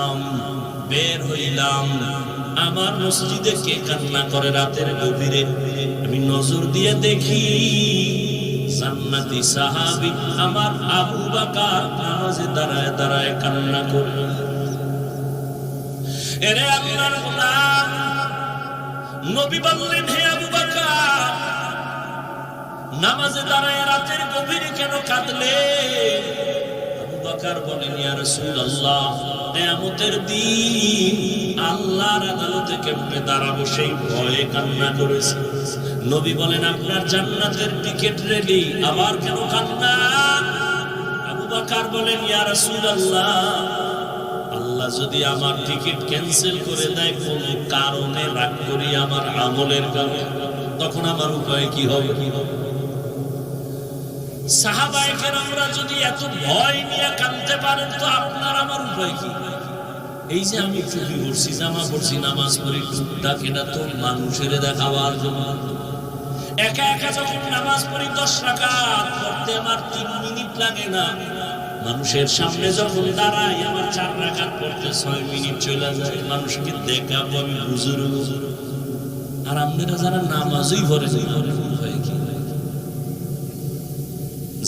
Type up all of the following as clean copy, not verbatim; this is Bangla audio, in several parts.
করলাম, বের হইলাম। আমার মসজিদে কে কান্না করে রাতের গভীরে? আমি নজর দিয়ে দেখি জান্নাতি সাহাবী আমার আবু বকর নামাজে দাঁড়ায় দাঁড়ায় কান্না করে। এরে আল্লাহর গোলাম, নবী বললেন, হে আবু বকর, নামাজে দাঁড়ায় রাতের গভীরে কেন কাঁদলে? আবু বকর বলেন, ইয়া রাসূলুল্লাহ, কিয়ামতের দিন আল্লাহর আদালতে কেমনে দাঁড়াবো সেই ভয়ে কান্না করেছি। নবী বলেন, আপনার জান্নাতের টিকিট রেডি, আবার কেন কান্না? আবু বকর বলেন, ইয়া রাসূলুল্লাহ, আল্লাহ যদি আমার টিকিট ক্যান্সেল করে দেয় কোনো কারণে, রাগ করি আমার আমলের কারণে, তখন আমার উপায় কি হবে? সাহাবায়ে কেরামরা যদি এত ভয় নিয়ে কাঁদতে পারেন, তো আপনার আমার উপায় কি? এই যে আমি টুপি পরছি, জামা পরছি, নামাজ পড়ি, টুকটাক, এটা তো মানুষের দেখাবার জন্য। একা একা যখন নামাজ পড়ি 10 রাকাত পড়তে আমার 3 মিনিট লাগে না, মানুষের সামনে যখন দাঁড়াই আমার 4 রাকাত পড়তে 6 মিনিট চলে যায়। মানুষকে দেখাবো আমি হুজুর, আর আপনারা যারা নামাজই পড়ে উপায় কি?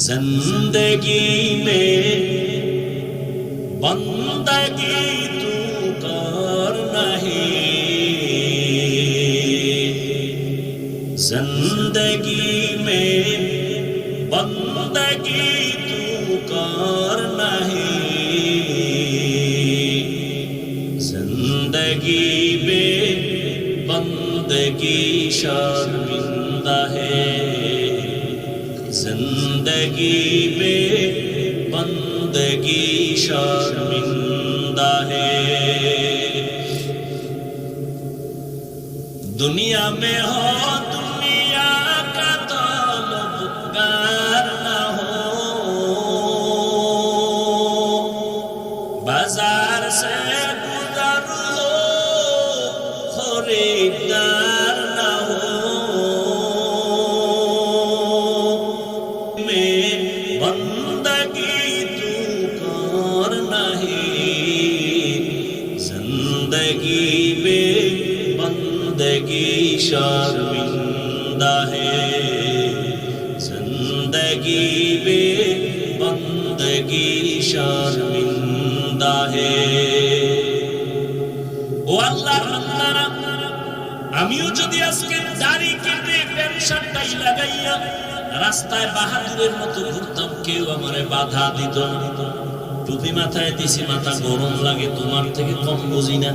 जिंदगी में बंदगी तू कर नहीं, जिंदगी में बंदगी तू कर नहीं, जिंदगी में बंदगी शर्मिंदा है, जिंदगी में बंदगी शर्मिंदा है। दुनिया में हो दुनिया का तलबगार ना हो, बाजार से गुजर हो खरीदार ना हो, बंदगी तू कर नहीं, जिंदगी में बंदगी शर्मिंदा है, जिंदगी में बंदगी शर्मिंदा है। ও আল্লাহর বান্দারা, আমিও যদি আজকে দাড়ি কেটে পেনশনটাই লাগাইয়া রাস্তায় বাহাদুরের মতো ঘুরতাম, কেউ আমারে বাধা দিত না। টুপি মাথায় দিছি, মাথা গরম লাগে, তোমার থেকে কম বুঝি না।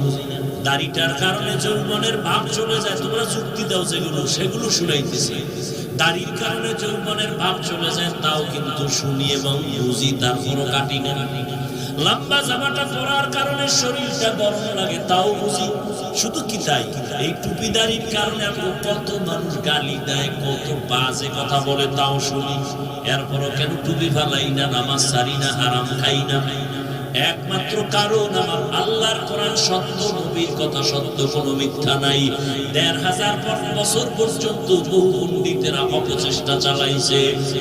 দাড়িটার কারণে যৌবনের ভাব চলে যায়, তোমরা যুক্তি দাও সেগুলো শুনাইতেছি। দাড়ির কারণে যৌবনের ভাব চলে যায়, তাও কিন্তু শুনি এবং বুঝি, তারপরও কাটি না। লম্বা জামাটা পরার কারণে শরীরটা গরম লাগে, তাও বুঝি। শুধু কি তাই, এই টুপি দাড়ির কারণে কত মানুষ গালি দেয়, কত বাজে কথা বলে, তাও শুনি। এরপরও কেন টুপি ফালাই না, নামাজ ছাড়ি না, হারাম খাই না? একমাত্র কারণ আমার আল্লাহর কোরআন সত্য, নবীর কথা সত্য, কোনো মিথ্যা নাই। ১৫০০ বছর পর্যন্ত বহু পণ্ডিতেরা অপচেষ্টা চালাইছে,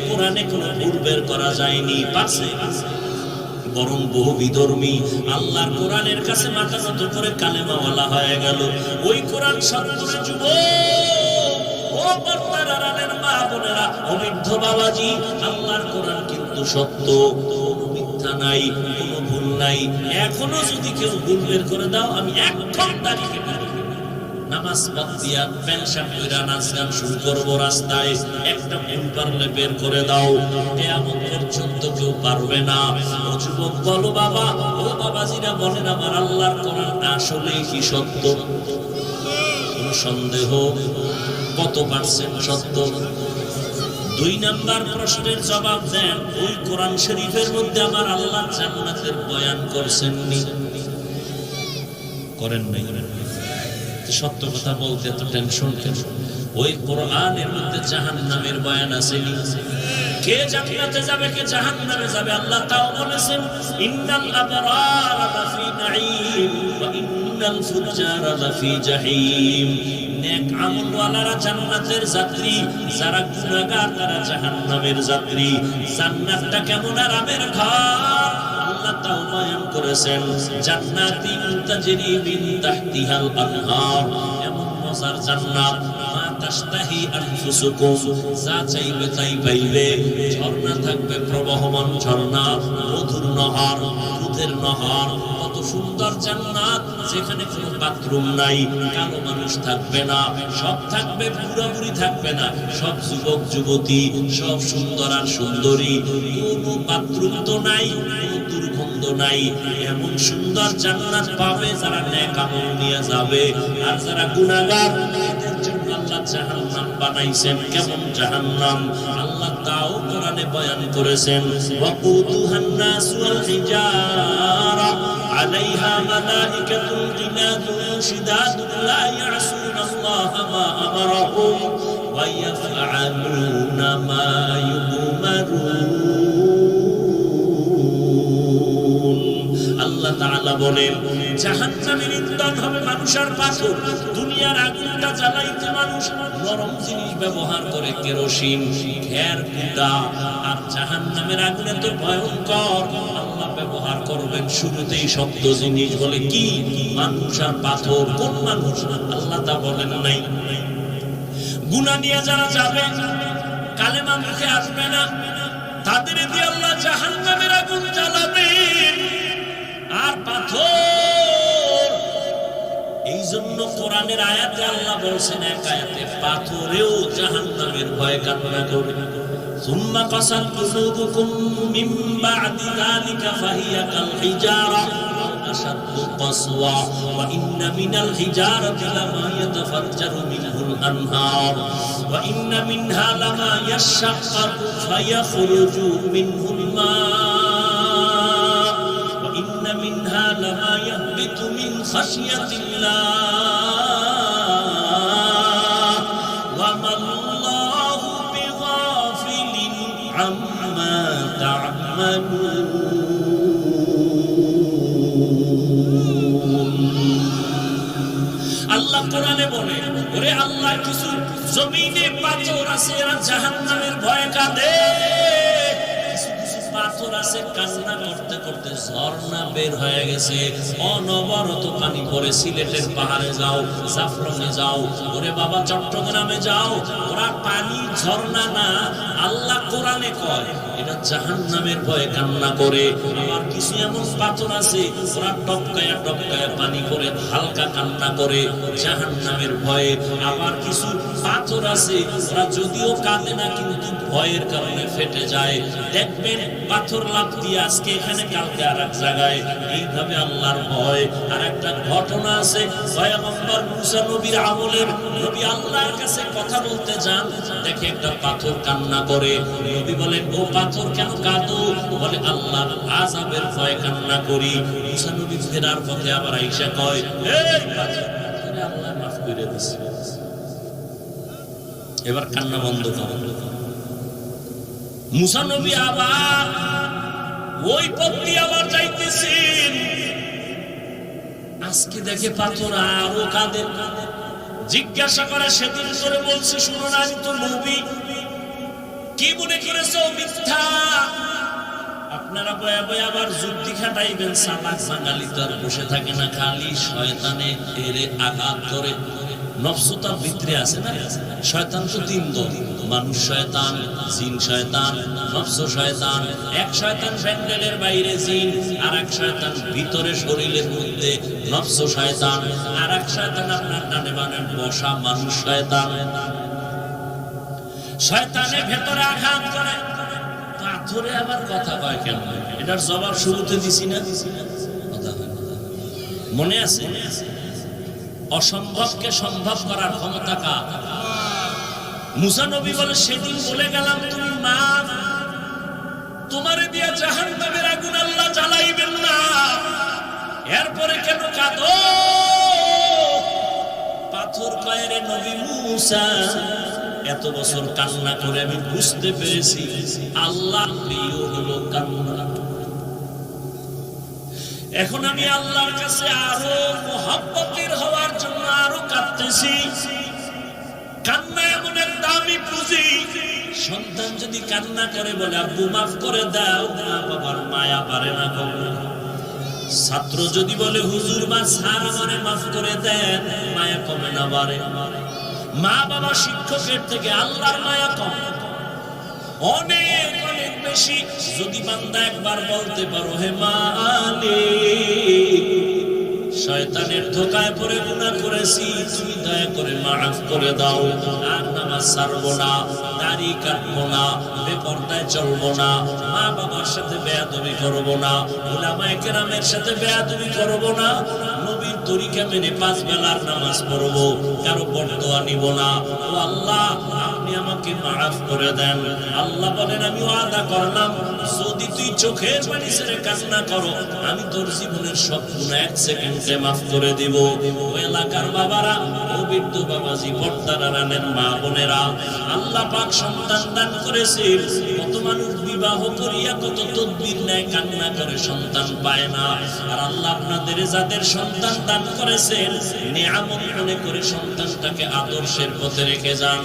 কোরআনে কোনো ভুল বের করা যায়নি, পারছে? বরং বহু বিধর্মী আল্লাহর কোরআনের কাছে মাথা নত করে কালেমাওয়ালা হয়ে গেল। ওই কোরআন সত্তরে যুব, ও বর্তারানের মা বোনেরা, অবৃদ্ধ বাবাজি, আল্লাহর কোরআন কিন্তু সত্য, কোনো মিথ্যা নাই, কোনো ভুল নাই। এখনো যদি কেউ ভুল বের করে দাও, আমি 1 ঘন্টা লিখে দেব। নামাজ বাদ দিয়া পেনশন কইরা নাচ গান শুরু করবো রাস্তায়, একটা ভুল পারলে বের করে দাও, কিয়ামত পর্যন্ত কেউ পারবে না। ও যুবক বলো বাবা, ও বাবাজিরা বলেন, আমার আল্লাহর কোরআন আসলে কি সত্য? কোনো সন্দেহ? কত পার্সেন্ট সত্য? 2 নাম্বার প্রশ্নের জবাব দেন, ওই কোরআন শরীফের মধ্যে আমার আল্লাহ জান্নাতের বয়ান করছেননি? করেন নাই? সত্য কথা বলতে এত টেনশন কেন? ওই কোরআনের মধ্যে জাহান্নামের বয়ান আসেনি? কে জান্নাতে যাবে, কে জাহান্নামে যাবে, আল্লাহ তাও বলেছেন, ইন্নাল আবরারা লাফি নাঈম ওয়া ইন্নাল ফুজ্জারা লাফি জাহিম। নেক আমলওয়ালারা জান্নাতের যাত্রী, যারা গুনাহগার তারা জাহান্নামের যাত্রী। জান্নাতটা কেমন আরামের ঘর, আল্লাহ তাও বয়ান করেছেন জান্নাতিন তাজরি মিন তাহতিহাল আনহার, এমন মজার জান্নাত মা তাশতাহি আনফুসুকুম, যা চাইবে তাই পাইবে। ঝর্ণা থাকবে, প্রবাহমান ঝর্ণা, মধুর নহর, দুধের নহর। কত সুন্দর জান্নাত, যেখানে কোনো বাথরুম নাই, কালো মানুষ থাকবে না, সব থাকবে, বুড়া বুড়ি থাকবে না, সব যুবক যুবতী, সব সুন্দর আর সুন্দরী, কোনো বাথরুম তো নাই, কোনো দুর্গন্ধ নাই। এমন সুন্দর জান্নাত পাবে যারা নেক আমল নিয়ে যাবে। আর যারা গুনাহগার, এদের জন্য আল্লাহ জাহান্নাম বানাইছেন। কেমন জাহান্নাম আল্লাহ তাও কোরআনে বয়ান করেছেন, ওয়াকুদুহান নাস ওয়াল হিজারা আলাইহা মালাইকাতুন গিলাদুন শিদাদুন লা ইয়াসুনাল্লাহা মা আমারাহুম ওয়া ইয়াফআলুনা মা ইউমারুন। আল্লাহ তাআলা বলেন জাহান্নামের ইন্ধন হবে মানুষের পাথর। দুনিয়ার আগুনটা জ্বালাইতে মানুষ নরম জিনিস ব্যবহার করে, কেরোসিন, ঘের, কুটা। আর জাহান্নামের আগুনে তো ভয়ঙ্কর, আল্লাহ ব্যবহার করবেন শুরুতেই শক্ত জিনিস। বলে কি? মানুষ আর পাথর। কোন মানুষ? আল্লাহ তা বলেন নাই। গুনাহ নিয়ে যারা যাবে, কালেমা মুখে আসবে না, তাদের দিয়ে আল্লাহ জাহান্নামের আগুন জ্বালাবেন। আর পাথর, এই জন্য কোরআনের আয়াতে আল্লাহ বলছেন, এক আয়াতে পাথরেও জাহান্নামের ভয় কান্না করে। সুম্মা কাসাত কুলুবুকুম মিন বা'দি যালিকা ফাহিয়া কাল হিজারা আও আশাদ্দু কাসওয়া ওয়া ইন্না মিনাল হিজারাতি লামা ইয়াতাফাজ্জারু মিনহুল আনহার ওয়া ইন্না মিনহা লামা ইয়াশাক্কাকু ফায়াখরুজু মিনহুল মা منها لما يهبط من خشية الله وما الله بغافل عما تعملون। আল্লাহ কোরআনে বলে, ওরে আল্লাহ কিছু জমিনে পাথর আছে, এরা জাহান্নামের ভয়ে কাঁদে। পাথর আছে, কান্না করতে করতে ঝর্ণা বের হয়ে গেছে, অনবরত পানি পড়ে। সিলেটের পাহাড়ে যাও, জাফলংয়ে যাও, ওরে বাবা চট্টগ্রামে যাও, ওরা পানি ঝর্ণা না, আল্লাহ কোরআনে কয় এটা জাহান্নামের ভয়ে কান্না করে। আবার কিছু এমন পাথর আছে, ওরা টপকায়া টপকায়া পানি করে হালকা কান্না করে জাহান্নামের ভয়ে। আবার কিছু পাথর আছে, ওরা যদিও কাঁদে না, কিন্তু ভয়ের কারণে ফেটে যায়। দেখবেন পাথর লাফ দিয়ে আজকে এখানে, কালকে আর এক জায়গায়। এইভাবে আল্লাহর ভয়। আর একটা ঘটনা আছে, পয়গম্বর মুসা নবীর আমলের, নবী আল্লাহর কাছে কথা বলতে যান, দেখে একটা পাথর কান্না করে। নবী বলেন, ও পাথর কেন কাঁদো? বলে, আল্লাহর আযাবের ভয়ে কান্না করি। মুসা নবী ফেরার পথে আবার আইসা কয়, এই পাথর, আল্লাহ মাফ করে দিছে, এবার কান্না বন্ধ করো। মুসা নবী আবার ওই পথ দিয়ে আবার যাইতেছেন, আজকে দেখে পাথর আরো কাঁদে। জিজ্ঞাসা করে, সেদিন করে বলছি শুনো না, আমি তো নবী, কি মনে করেছো মিথ্যা? আপনারা বয়া বয়া আবার যুক্তি খাটাইবেন। সালাক বাঙালি তো আর বসে থাকে না, খালি শয়তানে এরে আঘাত করে। নফস তার ভিতরে আছে না। শয়তান তো তিন দল, মানুষ শয়তান, জিন শয়তান, নফস শয়তান। এক শয়তান প্যান্ডেলের বাইরে জিন, আর এক শয়তান ভিতরে শরীরের মধ্যে নফস শয়তান, আর এক শয়তান আপনার ডানে বামে বসা মানুষ শয়তান। শয়তানের ভেতরে আঘাত করে, পাথরে আবার কথা কয় কেন? এটার জবাব শুরুতে দিছি না, কথা হয় মনে আছে? অসম্ভবকে সম্ভব করার ক্ষমতা কার? মুসা নবী বলে, সেদিন বলে গেলাম তুমি মা, তোমারে দিয়ে জাহান্নামের আগুন আল্লাহ জ্বালাইবেন না, এরপরে কেন কাঁদো? পাথর কয়, রে নবী মুসা, এত বছর কান্না করে আমি বুঝতে পেরেছি আল্লাহ প্রিয় হলো কান্না। এখন আমি আল্লাহর কাছে আরো মুহাব্বতের হওয়ার জন্য আরো কাঁদতেছি। কান্না এমন এক দাম আমি বুঝি সন্তান যদি কান্না করে বলে আব্বু মাফ করে দাও, মা বাবার মায়া পারে না কখনো। ছাত্র যদি বলে হুজুর বা স্যার আমারে মাফ করে দেন, মায়া কমে না বাড়ে। মা বাবা শিক্ষকের থেকে আল্লাহর মায়া কম, অনেক অনেক বেশি। যদি বান্দা একবার বলতে পারো হে মালিক, শয়তানের ধোকায় পড়ে গুনাহ করেছি, তুমি দয়া করে মাফ করে দাও, আর নামাজ ছাড়বো না, দাড়ি কাটবো না, বেপরদায় চলবো না, মা বাবার সাথে বেয়াদবি করবো না, উলামায়ে কেরামের সাথে বেয়াদবি করবো না, নবীর তরিকা মেনে 5 বেলার নামাজ পড়বো, কারো বরদোয়া নিব না। ও আল্লাহ, আপনি আমাকে মাফ করে দেন। আল্লাহ বলেন আমি ওয়াদা করলাম, যদি তুই চোখের পানি ছেড়ে কান্না করো, আমি তোর জীবনের সব গুনাহ 1 সেকেন্ডে মাফ করে দিব। ও এলাকার বাবারা, ও বৃদ্ধ বাবাজি, পর্দার আড়ালের মা বোনেরা, আল্লাহ পাক সন্তান দান করেছেন। কত মানুষ বিবাহ করিয়া কত তদবির নেয়, কান্না করে সন্তান পায় না। আর আল্লাহ আপনাদের যাদের সন্তান দান করেছেন, নিয়ামত মনে করে সন্তানটাকে আদর্শের পথে রেখে যান।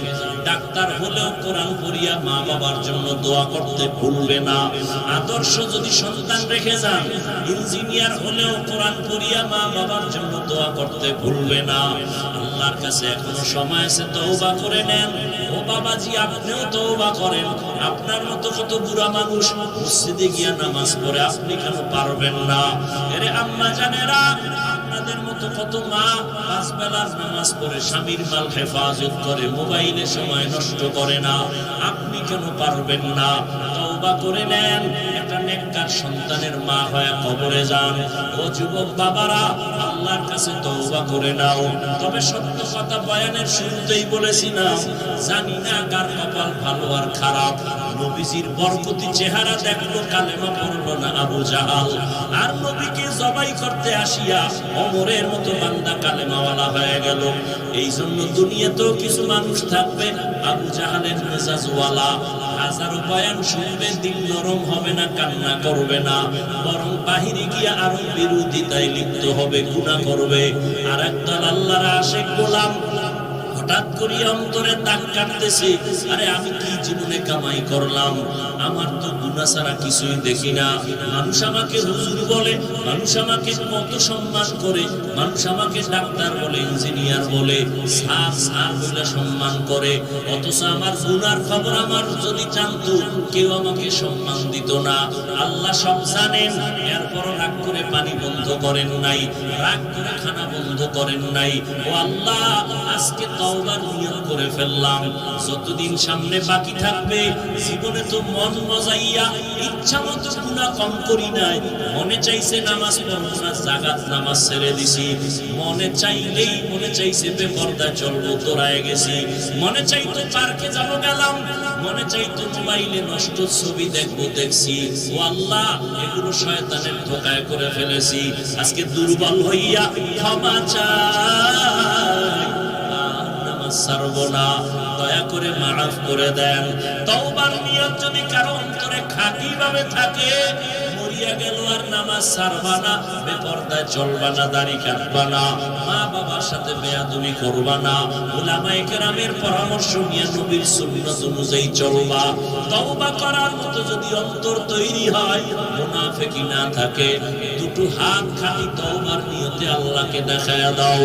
ডাক্তার হলেও কোরআন পড়িয়া মা বাবার জন্য দোয়া করতে ভুলবে না। আদর্শ যদি সন্তান রেখে যান, ইঞ্জিনিয়ার হলেও কোরআন পড়িয়া মা বাবার জন্য দোয়া করতে ভুলবে না। আল্লাহর কাছে এখনো সময় আছে, তওবা করে নেন। ও বাবাজি, আপনিও তওবা করেন। আপনার মতো কত বুড়া মানুষ মসজিদে গিয়া নামাজ পড়ে, আপনি কেন পারবেন না? আরে আম্মা জানেরা, আপনাদের মতো কত মা 5 বেলার নামাজ পড়ে স্বামীর মাল হেফাজত করে, মোবাইলে সময় নষ্ট করে না, আপনি কেন পারবেন না? তওবা করে নেন, একটা নেককার সন্তানের মা হয়ে কবরে যান। ও যুবক বাবারা, আল্লাহর কাছে তওবা করে নাও। তবে সত্য কথা বয়ানের শুরুতেই বলেছিলাম, জানি না কার কপাল ভালো আর খারাপ। নবীজির বরকতি চেহারা দেখলো, কালেমা পড়লো না আবু জাহাল, আর নবীকে জবাই করতে আসিয়া ওমরের মতো বান্দা কালেমাওয়ালা হয়ে গেল। এই জন্য দুনিয়াতেও কিছু মানুষ থাকবে আবু জাহালের মেজাজওয়ালা, হাজারো বয়ান শুনবে, দিল নরম হবে না, কান্না করবে না, বরং বাহিরে গিয়া আরো বিরোধিতায় লিপ্ত হবে, গুনাহ করবে। আর একদল আল্লাহর আশিক গোলাম হঠাৎ করে অন্তরে দাগ কাটতেছে, আরে আমি কি জীবনে কামাই করলাম, আমার তো গুনাহ ছাড়া কিছুই দেখি না। মানুষ আমাকে হুজুর বলে, মানুষ আমাকে কত সম্মান করে, মানুষ আমাকে ডাক্তার বলে, ইঞ্জিনিয়ার বলে, স্যার স্যার বলে সম্মান করে, অথচ আমার গুনার খবর আমার যদি জানতো, কেউ আমাকে সম্মান দিত না। আল্লাহ সব জানেন, এরপর রাগ করে পানি বন্ধ করেন নাই, রাগ করে খানা বন্ধ করেন নাই। ও আল্লাহ, আজকে তওবার নিয়ত করে ফেললাম, যতদিন সামনে বাকি থাকবে জীবনে তো মন মজাইয়া ইচ্ছা মতো গুনাহ কম করি নাই। মনে চাইছে নামাজ পড়ব না, জাগাত নামাজ ছেড়ে দিছি, মনে চাইলেই মনে চাইছে বেপরদা চলবো, দৌড়ায় গেছি, মনে চাইতো পার্কে যাব গেলাম, মনে চাইতো মোবাইলে নষ্ট ছবি দেখবো দেখছি। ও আল্লাহ, এগুলো শয়তানের ধোঁকায় করে ফেলেছি। আজকে দুর্বল হইয়া ক্ষমা চাই, ছাড়বো না, দয়া করে মাফ করে দেন। তওবার নিয়ত যদি কারো অন্তরে খাঁটি ভাবে থাকে, মরিয়া গেল আর নামাজ ছাড়বা না, বেপরদায় চলবা না, দাড়ি কাটবা না, মা বাবার সাথে বেয়াদবি করবা না, উলামায়ে কেরামের পরামর্শ নিয়ে নবীর সুন্নাত অনুযায়ী চলবা। তওবা করার মতো যদি অন্তর তৈরি হয়, মুনাফিকি না থাকে, দুটো হাত খালি তওবার নিয়তে আল্লাহকে দেখায়া দাও।